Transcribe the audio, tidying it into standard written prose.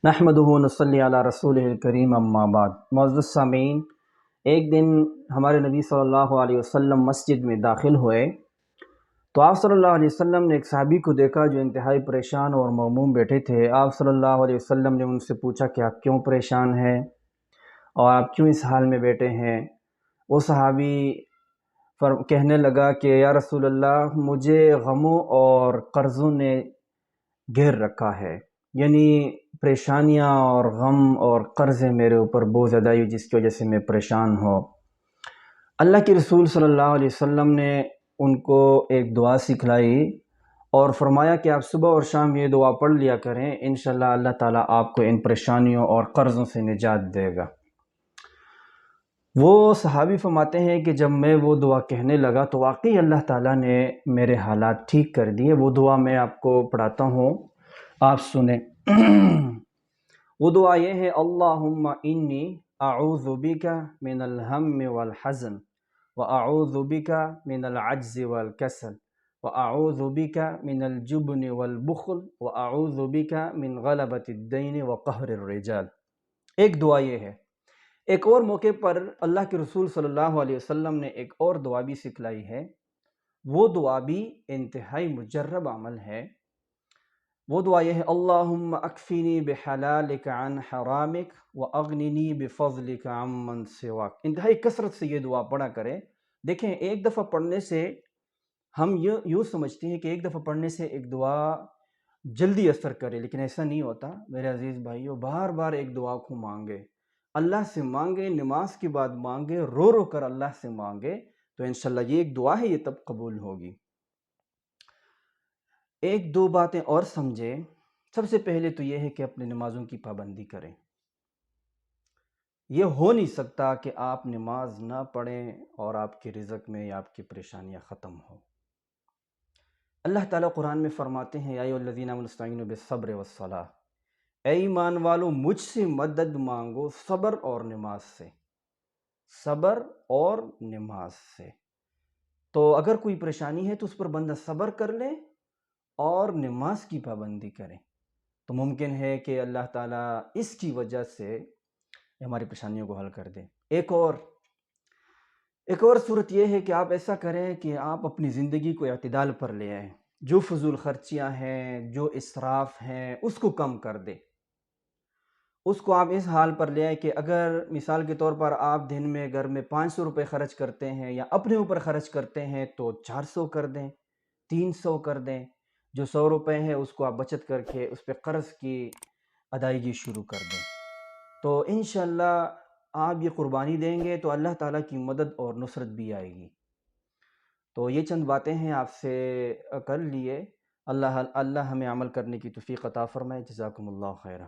نحمدہ نصلی علی رسول الکریم اما بعد۔ معزز سامعین، ایک دن ہمارے نبی صلی اللہ علیہ وسلم مسجد میں داخل ہوئے تو آپ صلی اللہ علیہ وسلم نے ایک صحابی کو دیکھا جو انتہائی پریشان اور مغموم بیٹھے تھے۔ آپ صلی اللہ علیہ وسلم نے ان سے پوچھا کہ آپ کیوں پریشان ہیں اور آپ کیوں اس حال میں بیٹھے ہیں؟ وہ صحابی کہنے لگا کہ یا رسول اللہ، مجھے غموں اور قرضوں نے گھیر رکھا ہے، یعنی پریشانیاں اور غم اور قرضیں میرے اوپر بہت زیادہ ہوئی جس کی وجہ سے میں پریشان ہوں۔ اللہ کے رسول صلی اللہ علیہ وسلم نے ان کو ایک دعا سکھلائی اور فرمایا کہ آپ صبح اور شام یہ دعا پڑھ لیا کریں، انشاءاللہ اللہ تعالیٰ آپ کو ان پریشانیوں اور قرضوں سے نجات دے گا۔ وہ صحابی فرماتے ہیں کہ جب میں وہ دعا کہنے لگا تو واقعی اللہ تعالیٰ نے میرے حالات ٹھیک کر دیے۔ وہ دعا میں آپ کو پڑھاتا ہوں، آپ سنیں۔ وہ دعا یہ ہے: اللہم انی اعوذ بک من الہم والحزن واعوذ بک من العجز والکسل واعوذ بک من الجبن والبخل واعوذ بک من غلبۃ الدین وقہر الرجال۔ ایک دعا یہ ہے۔ ایک اور موقع پر اللہ کے رسول صلی اللہ علیہ وسلم نے ایک اور دعا بھی سکھلائی ہے۔ وہ دعا بھی انتہائی مجرب عمل ہے۔ وہ دعا یہ ہے: اللہم اکفینی بحلالک عن حرامک واغننی بفضلک عمن سواک۔ انتہائی کثرت سے یہ دعا پڑھا کریں۔ دیکھیں، ایک دفعہ پڑھنے سے ہم یوں سمجھتے ہیں کہ ایک دفعہ پڑھنے سے ایک دعا جلدی اثر کرے، لیکن ایسا نہیں ہوتا میرے عزیز بھائیو۔ بار بار ایک دعا کو مانگے، اللہ سے مانگے، نماز کے بعد مانگے، رو رو کر اللہ سے مانگے تو انشاءاللہ یہ ایک دعا ہے، یہ تب قبول ہوگی۔ ایک دو باتیں اور سمجھیں۔ سب سے پہلے تو یہ ہے کہ اپنے نمازوں کی پابندی کریں۔ یہ ہو نہیں سکتا کہ آپ نماز نہ پڑھیں اور آپ کے رزق میں یا آپ کی پریشانیاں ختم ہوں۔ اللہ تعالیٰ قرآن میں فرماتے ہیں: یا ایھا الذین آمنوا استعینوا بالصبر والصلاۃ، اے ایمان والو مجھ سے مدد مانگو صبر اور نماز سے، صبر اور نماز سے۔ تو اگر کوئی پریشانی ہے تو اس پر بندہ صبر کر لے اور نماز کی پابندی کریں تو ممکن ہے کہ اللہ تعالیٰ اس کی وجہ سے ہماری پریشانیوں کو حل کر دے۔ ایک اور صورت یہ ہے کہ آپ ایسا کریں کہ آپ اپنی زندگی کو اعتدال پر لے آئیں۔ جو فضول خرچیاں ہیں، جو اسراف ہیں، اس کو کم کر دیں۔ اس کو آپ اس حال پر لے آئیں کہ اگر مثال کے طور پر آپ دن میں گھر میں 500 روپے خرچ کرتے ہیں یا اپنے اوپر خرچ کرتے ہیں تو 400 کر دیں، 300 کر دیں۔ جو 100 روپے ہیں اس کو آپ بچت کر کے اس پہ قرض کی ادائیگی شروع کر دیں۔ تو انشاءاللہ آپ یہ قربانی دیں گے تو اللہ تعالیٰ کی مدد اور نصرت بھی آئے گی۔ تو یہ چند باتیں ہیں آپ سے کر لیے۔ اللہ ہمیں عمل کرنے کی توفیق عطا فرمائے۔ جزاکم اللہ خیرہ۔